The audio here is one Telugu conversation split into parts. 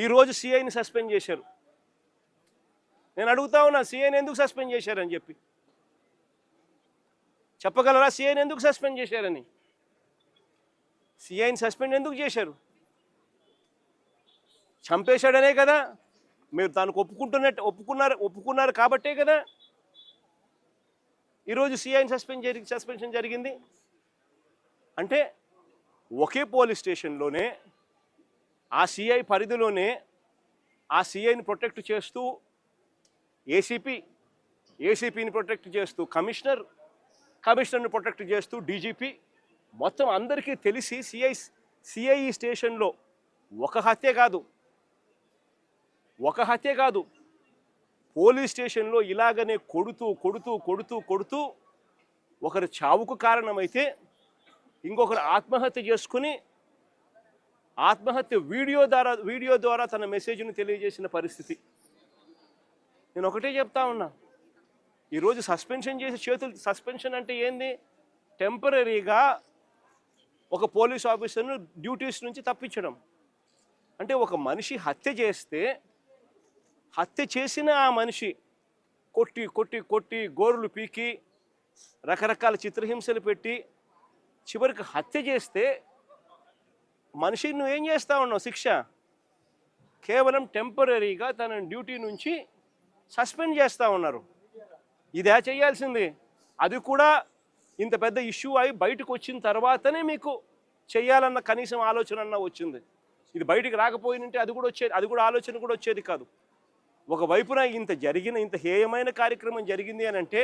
ఈరోజు సిఐని సస్పెండ్ చేశారు. నేను అడుగుతా ఉన్నా, సిఐని ఎందుకు సస్పెండ్ చేశారని చెప్పి చెప్పగలరా? సిఐని ఎందుకు సస్పెండ్ చేశారని? సిఐని సస్పెండ్ ఎందుకు చేశారు? చంపేశాడనే కదా, మీరు దానికి ఒప్పుకున్నారు కాబట్టే కదా ఈరోజు సిఐని సస్పెన్షన్ జరిగింది. అంటే ఒకే పోలీస్ స్టేషన్లోనే ఆ సిఐ పరిధిలోనే ఆ సిఐని ప్రొటెక్ట్ చేస్తూ ఏసీపీని ప్రొటెక్ట్ చేస్తూ కమిషనర్ని ప్రొటెక్ట్ చేస్తూ డీజీపీ, మొత్తం అందరికీ తెలిసి సిఐ స్టేషన్లో ఒక హత్య కాదు పోలీస్ స్టేషన్లో ఇలాగనే కొడుతూ ఒకరి చావుకు కారణమైతే ఇంకొకరు ఆత్మహత్య చేసుకుని వీడియో ద్వారా తన మెసేజ్ని తెలియజేసిన పరిస్థితి. నేను ఒకటే చెప్తా ఉన్నా, ఈరోజు సస్పెన్షన్ అంటే ఏంది? టెంపరీగా ఒక పోలీస్ ఆఫీసర్ను డ్యూటీస్ నుంచి తప్పించడం. అంటే ఒక మనిషి హత్య చేసిన ఆ మనిషి కొట్టి గోరులు పీకి రకరకాల చిత్రహింసలు పెట్టి చివరికి హత్య చేస్తే మనిషిని నువ్వేం చేస్తా ఉన్నావు? శిక్ష కేవలం టెంపరీగా తన డ్యూటీ నుంచి సస్పెండ్ చేస్తూ ఉన్నారు. ఇదే చేయాల్సింది. అది కూడా ఇంత పెద్ద ఇష్యూ అయి బయటకు వచ్చిన తర్వాతనే మీకు చేయాలన్న కనీసం ఆలోచన అన్న వచ్చింది. ఇది బయటికి రాకపోయినంటే అది కూడా ఆలోచన కూడా వచ్చేది కాదు. ఒకవైపున ఇంత హేయమైన కార్యక్రమం జరిగింది అని అంటే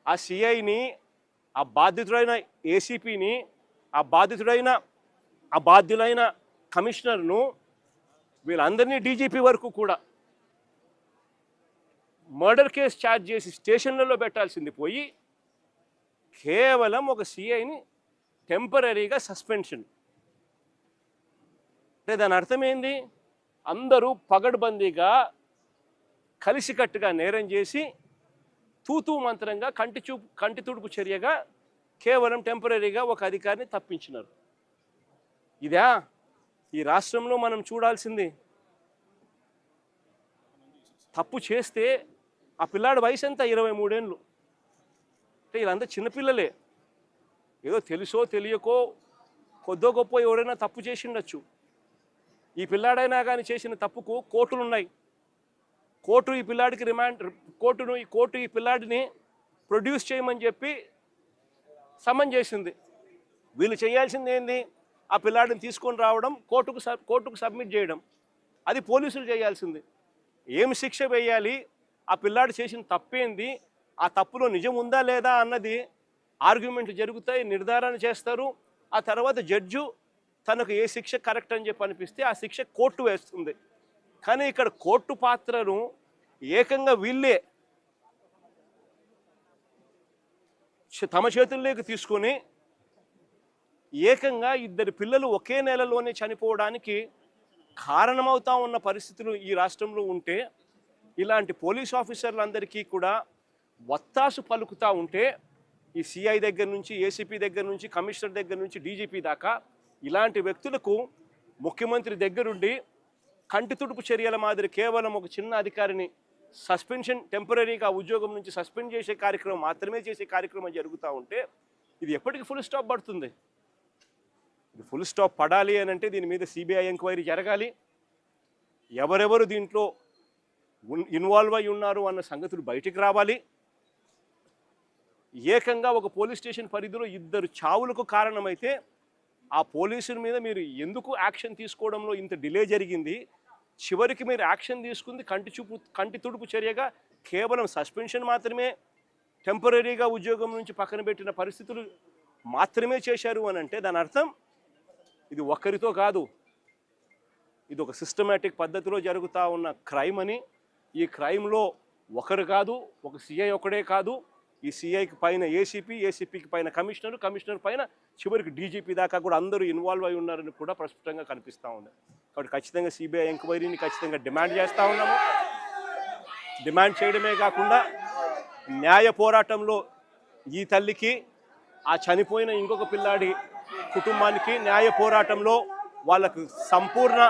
ఆ సిఐని, ఆ బాధితుడైన ఏసీపీని, ఆ బాధ్యులైన కమిషనర్ను, వీళ్ళందరినీ డీజీపీ వరకు కూడా మర్డర్ కేసు ఛార్జ్ చేసి స్టేషన్లలో పెట్టాల్సింది పోయి కేవలం ఒక సిఐని టెంపరీగా సస్పెన్షన్. అంటే దాని అర్థం ఏంది? అందరూ పగడ్బందీగా కలిసికట్టుగా నేరం చేసి తూతూ మంత్రంగా కంటి తుడుపు చర్యగా కేవలం టెంపరీగా ఒక అధికారిని తప్పించినారు. ఇదా ఈ రాష్ట్రంలో మనం చూడాల్సింది? తప్పు చేస్తే ఆ పిల్లాడి వయసు ఎంత? 23 ఏళ్ళు. అంటే వీళ్ళంతా చిన్నపిల్లలే. ఏదో తెలుసో తెలియకో కొద్దో గొప్ప ఎవరైనా తప్పు చేసిండొచ్చు. ఈ పిల్లాడైనా కానీ చేసిన తప్పుకు కోర్టులు ఉన్నాయి. కోర్టు ఈ పిల్లాడిని ప్రొడ్యూస్ చేయమని చెప్పి సమన్ చేసింది. వీళ్ళు చేయాల్సింది ఏంది? ఆ పిల్లాడిని తీసుకొని రావడం, కోర్టుకు సబ్మిట్ చేయడం. అది పోలీసులు చేయాల్సింది. ఏం శిక్ష వేయాలి, ఆ పిల్లాడు చేసిన తప్పేంది, ఆ తప్పులో నిజం ఉందా లేదా అన్నది ఆర్గ్యుమెంట్లు జరుగుతాయి, నిర్ధారణ చేస్తారు. ఆ తర్వాత జడ్జు తనకు ఏ శిక్ష కరెక్ట్ అని చెప్పి అనిపిస్తే ఆ శిక్ష కోర్టు వేస్తుంది. కానీ ఇక్కడ కోర్టు పాత్రను ఏకంగా వీళ్ళే తమ చేతుల్లోకి తీసుకొని ఏకంగా 2 పిల్లలు ఒకే నెలలోనే చనిపోవడానికి కారణమవుతా ఉన్న పరిస్థితులు ఈ రాష్ట్రంలో ఉంటే, ఇలాంటి పోలీస్ ఆఫీసర్లందరికీ కూడా వత్తాసు పలుకుతూ ఉంటే, ఈ సిఐ దగ్గర నుంచి, ఏసీపీ దగ్గర నుంచి, కమిషనర్ దగ్గర నుంచి, డీజీపీ దాకా ఇలాంటి వ్యక్తులకు ముఖ్యమంత్రి దగ్గరుండి కంటి తుడుపు చర్యల మాదిరి కేవలం ఒక చిన్న అధికారిని టెంపరీగా ఉద్యోగం నుంచి సస్పెండ్ చేసే కార్యక్రమం మాత్రమే చేసే కార్యక్రమం జరుగుతూ ఉంటే ఇది ఎప్పటికీ ఫుల్ స్టాప్ పడుతుంది? ఇది ఫుల్ స్టాప్ పడాలి అని అంటే దీని మీద సిబిఐ ఎంక్వైరీ జరగాలి. ఎవరెవరు దీంట్లో ఇన్వాల్వ్ అయి ఉన్నారు అన్న సంగతులు బయటికి రావాలి. ఏకంగా ఒక పోలీస్ స్టేషన్ పరిధిలో 2 చావులకు కారణమైతే ఆ పోలీసుల మీద మీరు ఎందుకు యాక్షన్ తీసుకోవడంలో ఇంత డిలే జరిగింది? చివరికి మీరు యాక్షన్ తీసుకుంది కంటి తుడుపు చర్యగా కేవలం సస్పెన్షన్ మాత్రమే, టెంపరీగా ఉద్యోగం నుంచి పక్కన పెట్టిన పరిస్థితులు మాత్రమే చేశారు అని అంటే దాని అర్థం ఇది ఒక్కరితో కాదు, ఇది ఒక సిస్టమేటిక్ పద్ధతిలో జరుగుతూ ఉన్న క్రైమ్ అని. ఈ క్రైమ్లో ఒకరు కాదు, ఒక సిఐ ఒకడే కాదు, ఈ సిఐకి పైన ఏసీపీకి పైన కమిషనర్ పైన చివరికి డీజీపీ దాకా కూడా అందరూ ఇన్వాల్వ్ అయి ఉన్నారని కూడా ప్రస్ఫుటంగా కనిపిస్తూ ఉంది. కాబట్టి ఖచ్చితంగా సిబిఐ ఎంక్వైరీని ఖచ్చితంగా డిమాండ్ చేస్తూ ఉన్నాము. డిమాండ్ చేయడమే కాకుండా న్యాయ పోరాటంలో ఈ తల్లికి, ఆ చనిపోయిన ఇంకొక పిల్లాడి కుటుంబానికి న్యాయ పోరాటంలో వాళ్ళకు సంపూర్ణ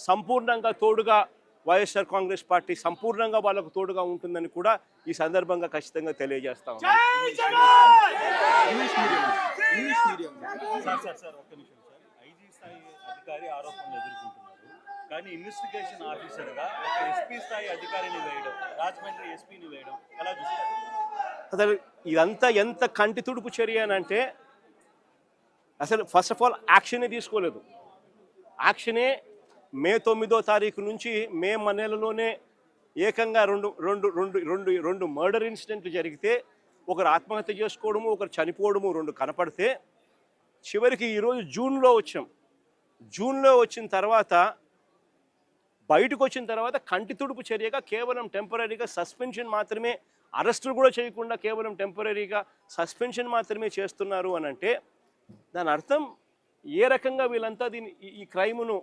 సంపూర్ణంగా తోడుగా వైఎస్ఆర్ కాంగ్రెస్ పార్టీ సంపూర్ణంగా వాళ్ళకు తోడుగా ఉంటుందని కూడా ఈ సందర్భంగా ఖచ్చితంగా తెలియజేస్తా ఉన్నాం. ఐజీ స్థాయి అధికారి ఆరోపణలు ఎదుర్కొంటున్నారు, కానీ ఇన్వెస్టిగేషన్ ఆఫీసర్గా ఒక ఎస్పీ స్థాయి అధికారిని వేయడం, రాజమండ్రి ఎస్పీని వేయడం ఎలా చూస్తారు? అసలు ఇదంతా ఎంత కంటి తుడుపు చర్య అని అంటే, అసలు ఫస్ట్ ఆఫ్ ఆల్ యాక్షనే తీసుకోలేదు. యాక్షనే మే 9వ తారీఖు నుంచి మే నెలలోనే ఏకంగా రెండు మర్డర్ ఇన్సిడెంట్లు జరిగితే, ఒకరు ఆత్మహత్య చేసుకోవడము, ఒకరు చనిపోవడము 2 కనపడితే, చివరికి ఈరోజు జూన్లో వచ్చాం. జూన్లో వచ్చిన తర్వాత బయటకు వచ్చిన తర్వాత కంటి తుడుపు చర్యగా కేవలం టెంపరీగా సస్పెన్షన్ మాత్రమే, అరెస్టులు కూడా చేయకుండా కేవలం టెంపరీగా సస్పెన్షన్ మాత్రమే చేస్తున్నారు అని అంటే, దాని అర్థం ఏ రకంగా వీళ్ళంతా ఈ క్రైమును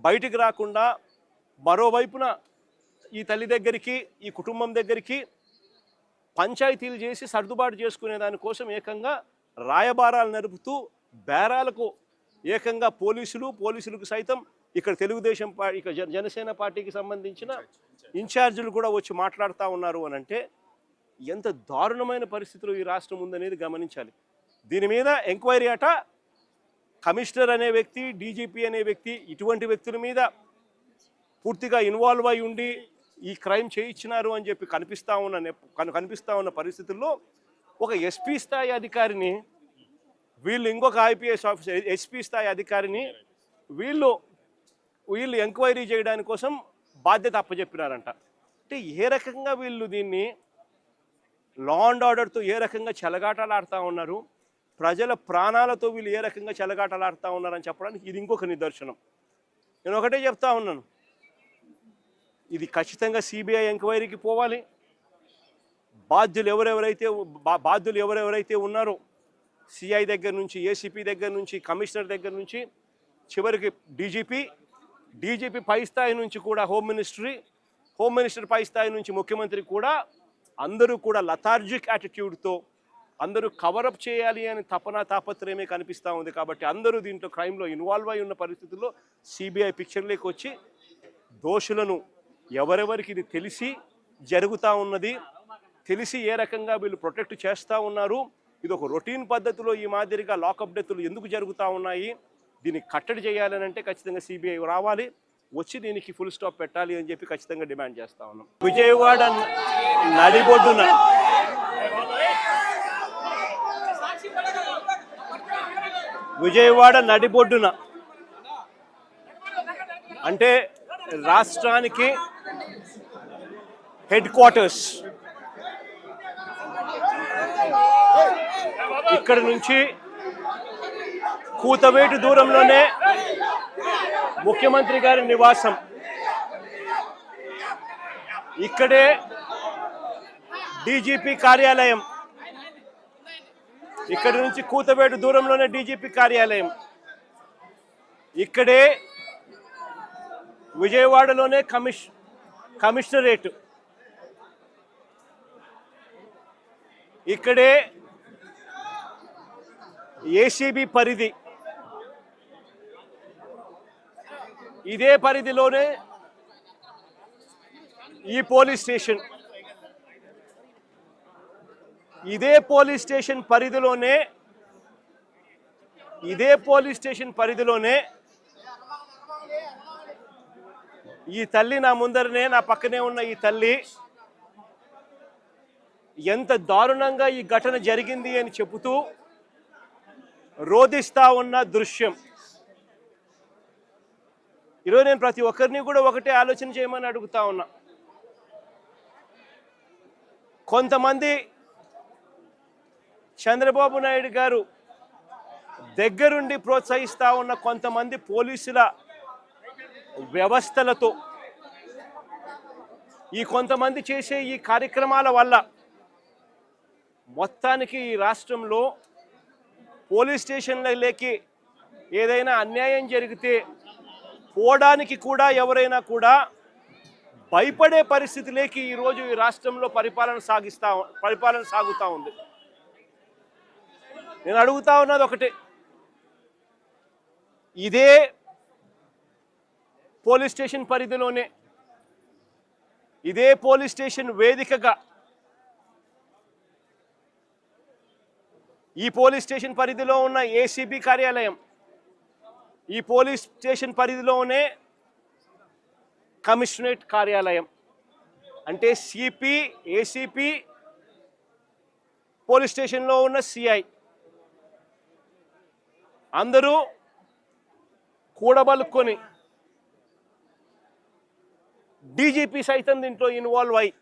బయటికి రాకుండా మరోవైపున ఈ తల్లి దగ్గరికి, ఈ కుటుంబం దగ్గరికి పంచాయతీలు చేసి సర్దుబాటు చేసుకునే దానికోసం ఏకంగా రాయబారాలు నడుపుతూ బేరాలకు ఏకంగా పోలీసులకు సైతం ఇక్కడ తెలుగుదేశం ఇక జనసేన పార్టీకి సంబంధించిన ఇన్ఛార్జీలు కూడా వచ్చి మాట్లాడుతూ ఉన్నారు అని అంటే, ఎంత దారుణమైన పరిస్థితులు ఈ రాష్ట్రం ఉందనేది గమనించాలి. దీని మీద ఎంక్వైరీ అట, కమిషనర్ అనే వ్యక్తి, డీజీపీ అనే వ్యక్తి, ఇటువంటి వ్యక్తుల మీద పూర్తిగా ఇన్వాల్వ్ అయి ఉండి ఈ క్రైమ్ చేయించినారు అని చెప్పి కనిపిస్తూ ఉన్న పరిస్థితుల్లో ఒక ఎస్పీ స్థాయి అధికారిని వీళ్ళు, ఇంకొక ఐపీఎస్ ఆఫీసర్ ఎస్పీ స్థాయి అధికారిని వీళ్ళు ఎంక్వైరీ చేయడానికి కోసం బాధ్యత అప్పచెప్పినారంట. అంటే ఏ రకంగా వీళ్ళు దీన్ని లా అండ్ ఆర్డర్తో ఏ రకంగా చెలగాటలాడుతూ ఉన్నారు, ప్రజల ప్రాణాలతో వీళ్ళు ఏ రకంగా చెలగాటలాడుతూ ఉన్నారని చెప్పడానికి ఇది ఇంకొక నిదర్శనం. నేను ఒకటే చెప్తా ఉన్నాను, ఇది ఖచ్చితంగా సిబిఐ ఎంక్వైరీకి పోవాలి. బాధ్యులు ఎవరెవరైతే ఉన్నారో, సిఐ దగ్గర నుంచి, ఏసీపీ దగ్గర నుంచి, కమిషనర్ దగ్గర నుంచి, చివరికి డీజీపీ పై స్థాయి నుంచి కూడా హోమ్ మినిస్టర్ పై స్థాయి నుంచి ముఖ్యమంత్రి కూడా అందరూ కూడా లథార్జిక్ యాటిట్యూడ్తో అందరూ కవరప్ చేయాలి అని తాపత్రయమే కనిపిస్తూ ఉంది. కాబట్టి అందరూ దీంట్లో క్రైమ్లో ఇన్వాల్వ్ అయి ఉన్న పరిస్థితుల్లో సిబిఐ పిక్చర్లోకి వచ్చి దోషులను ఎవరెవరికి ఇది తెలిసి జరుగుతూ ఉన్నది, తెలిసి ఏ రకంగా వీళ్ళు ప్రొటెక్ట్ చేస్తూ ఉన్నారు, ఇది ఒక రొటీన్ పద్ధతిలో ఈ మాదిరిగా లాకప్ డెత్తులు ఎందుకు జరుగుతూ ఉన్నాయి, దీన్ని కట్టడి చేయాలని అంటే ఖచ్చితంగా సిబిఐ రావాలి, వచ్చి దీనికి ఫుల్ స్టాప్ పెట్టాలి అని చెప్పి ఖచ్చితంగా డిమాండ్ చేస్తూ ఉన్నాం. విజయవాడ నడిబొడ్డున అంటే రాష్ట్రానికి హెడ్ క్వార్టర్స్, ఇక్కడ నుంచి కూతవేటు దూరంలోనే ముఖ్యమంత్రి గారి నివాసం, ఇక్కడే డీజీపీ కార్యాలయం, ఇక్కడ నుంచి కూతవేటు దూరంలోనే డీజీపీ కార్యాలయం, ఇక్కడే విజయవాడలోనే కమిషనరేట్, ఇక్కడే ఏసీబీ పరిధి, ఇదే పరిధిలోనే ఈ పోలీస్ స్టేషన్, ఇదే పోలీస్ స్టేషన్ పరిధిలోనే ఈ తల్లి, నా ముందరనే నా పక్కనే ఉన్న ఈ తల్లి ఎంత దారుణంగా ఈ ఘటన జరిగింది అని చెబుతూ రోధిస్తా ఉన్న దృశ్యం. ఈరోజు నేను ప్రతి ఒక్కరిని కూడా ఒకటే ఆలోచన చేయమని అడుగుతా ఉన్నా. కొంతమంది చంద్రబాబు నాయుడు గారు దగ్గరుండి ప్రోత్సహిస్తూ ఉన్న కొంతమంది పోలీసుల వ్యవస్థలతో, ఈ కొంతమంది చేసే ఈ కార్యక్రమాల వల్ల మొత్తానికి ఈ రాష్ట్రంలో పోలీస్ స్టేషన్లకి ఏదైనా అన్యాయం జరిగితే పోవడానికి కూడా ఎవరైనా కూడా భయపడే పరిస్థితిలోకి ఈరోజు ఈ రాష్ట్రంలో పరిపాలన సాగుతూ ఉంది. నేను అడుగుతా ఉన్నది ఒకటే, ఇదే పోలీస్ స్టేషన్ పరిధిలోనే ఇదే పోలీస్ స్టేషన్ వేదికగా ఈ పోలీస్ స్టేషన్ పరిధిలో ఉన్న ఏసీబీ కార్యాలయం, ఈ పోలీస్ స్టేషన్ పరిధిలోనే కమిషనరేట్ కార్యాలయం, అంటే సిపి, ఏసీపీ, పోలీస్ స్టేషన్లో ఉన్న సిఐ అందరూ కూడబలుక్కొని డీజీపీ సైతం దీంట్లో ఇన్వాల్వ్ అయ్యి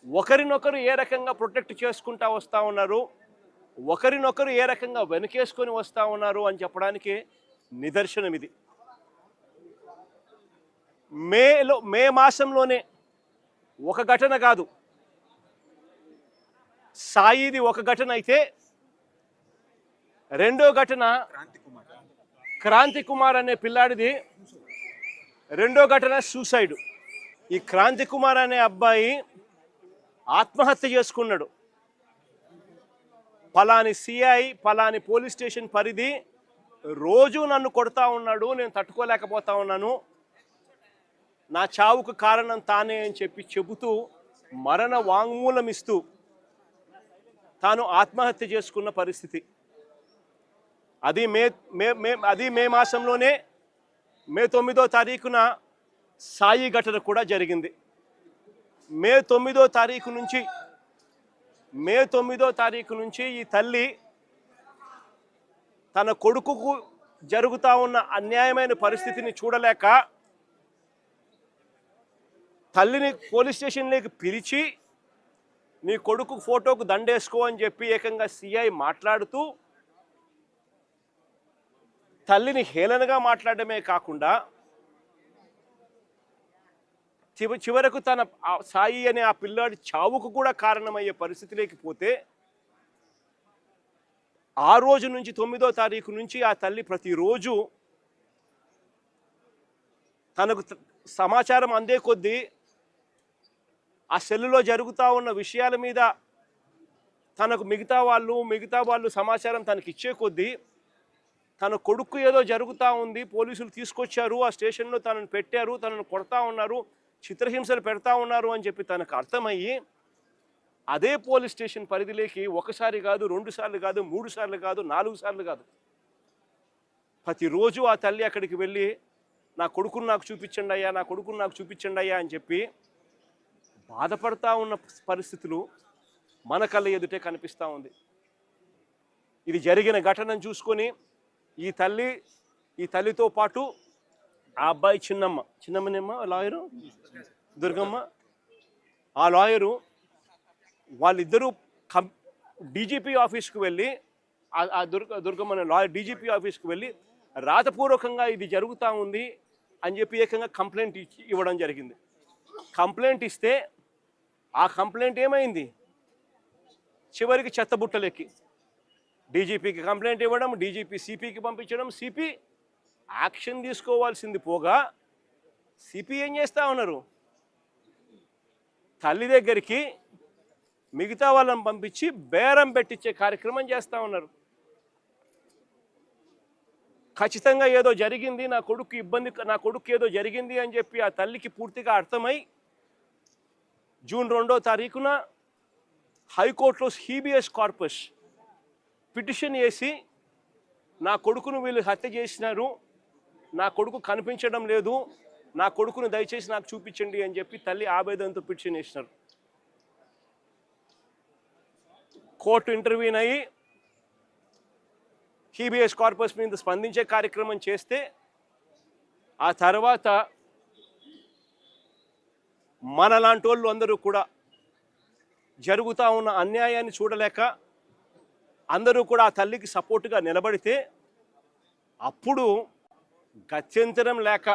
ఒకరినొకరు ఏ రకంగా ప్రొటెక్ట్ చేసుకుంటా వస్తూ ఉన్నారు, ఒకరినొకరు ఏ రకంగా వెనకేసుకొని వస్తూ ఉన్నారు అని చెప్పడానికి నిదర్శనం ఇది. మే మాసంలోనే ఒక ఘటన కాదు, సాయిది ఒక ఘటన అయితే రెండో ఘటన క్రాంతి కుమార్ అనే పిల్లాడిది రెండో ఘటన సూసైడ్. ఈ క్రాంతి కుమార్ అనే అబ్బాయి ఆత్మహత్య చేసుకున్నాడు. పలాని సిఐ, పలాని పోలీస్ స్టేషన్ పరిధి రోజు నన్ను కొడతా ఉన్నాడు, నేను తట్టుకోలేకపోతా ఉన్నాను, నా చావుకు కారణం తానే అని చెబుతూ మరణ వాంగ్మూలం ఇస్తూ తాను ఆత్మహత్య చేసుకున్న పరిస్థితి. అది మే మాసంలోనే మే 9వ తారీఖున సాయి ఘటన కూడా జరిగింది. మే 9వ తారీఖు నుంచి ఈ తల్లి తన కొడుకుకు జరుగుతూ ఉన్న అన్యాయమైన పరిస్థితిని చూడలేక తల్లిని పోలీస్ స్టేషన్లోకి పిలిచి నీ కొడుకు ఫోటోకు దండేసుకో అని చెప్పి ఏకంగా సిఐ మాట్లాడుతూ తల్లిని హేళనగా మాట్లాడమే కాకుండా చివరకు తన సాయి అనే ఆ పిల్లాడి చావుకు కూడా కారణమయ్యే పరిస్థితిలోకి పోతే ఆ రోజు నుంచి 9వ తారీఖు నుంచి ఆ తల్లి ప్రతిరోజు తనకు సమాచారం అందే కొద్దీ ఆ సెల్లులో జరుగుతూ ఉన్న విషయాల మీద తనకు మిగతా వాళ్ళు సమాచారం తనకి ఇచ్చే కొద్దీ తన కొడుకు ఏదో జరుగుతూ ఉంది, పోలీసులు తీసుకొచ్చారు, ఆ స్టేషన్లో తనను పెట్టారు, తనను కొడతా ఉన్నారు, చిత్రహింసలు పెడతా ఉన్నారు అని చెప్పి తనకు అర్థమయ్యి అదే పోలీస్ స్టేషన్ పరిధిలోకి ఒకసారి కాదు, 2 సార్లు కాదు, 3 సార్లు కాదు, 4 సార్లు కాదు, ప్రతిరోజు ఆ తల్లి అక్కడికి వెళ్ళి నా కొడుకును నాకు చూపించండి అయ్యా, నా కొడుకును నాకు చూపించండి అయ్యా అని చెప్పి బాధపడతా ఉన్న పరిస్థితులు మన కళ్ళ ఎదుటే కనిపిస్తూ ఉంది. ఇది జరిగిన ఘటనను చూసుకొని ఈ తల్లితో పాటు ఆ అబ్బాయి చిన్నమ్మనేమ్మ లాయరు దుర్గమ్మ, ఆ లాయరు వాళ్ళిద్దరూ డీజీపీ ఆఫీస్కి వెళ్ళి ఆ దుర్గమ్మ అనే లాయర్ డీజీపీ ఆఫీస్కి వెళ్ళి రాతపూర్వకంగా ఇది జరుగుతూ ఉంది అని చెప్పి ఏకంగా కంప్లైంట్ ఇవ్వడం జరిగింది. కంప్లైంట్ ఇస్తే ఆ కంప్లైంట్ ఏమైంది, చివరికి చెత్తబుట్టలెక్కి డీజీపీకి కంప్లైంట్ ఇవ్వడం, డీజీపీ సిపికి పంపించడం, సిపి యాక్షన్ తీసుకోవాల్సింది పోగా సిపి ఏం చేస్తూ ఉన్నారు, తల్లి దగ్గరికి మిగతా వాళ్ళని పంపించి బేరం పెట్టించే కార్యక్రమం చేస్తూ ఉన్నారు. ఖచ్చితంగా ఏదో జరిగింది, నా కొడుకు ఏదో జరిగింది అని చెప్పి ఆ తల్లికి పూర్తిగా అర్థమై జూన్ 2వ తారీఖున హైకోర్టులో హీబియస్ కార్పస్ పిటిషన్ వేసి నా కొడుకును వీళ్ళు హత్య చేసినారు, నా కొడుకు కనిపించడం లేదు, నా కొడుకును దయచేసి నాకు చూపించండి అని చెప్పి తల్లి ఆవేదనతో పిటిషన్ వేసినారు. కోర్టు ఇంటర్వ్యూన్ అయ్యి హీబియస్ కార్పస్ మీద స్పందించే కార్యక్రమం చేస్తే ఆ తర్వాత మనలాంటి వాళ్ళు అందరూ కూడా జరుగుతూ ఉన్న అన్యాయాన్ని చూడలేక అందరూ కూడా ఆ తల్లికి సపోర్టుగా నిలబడితే అప్పుడు గత్యంతరం లేక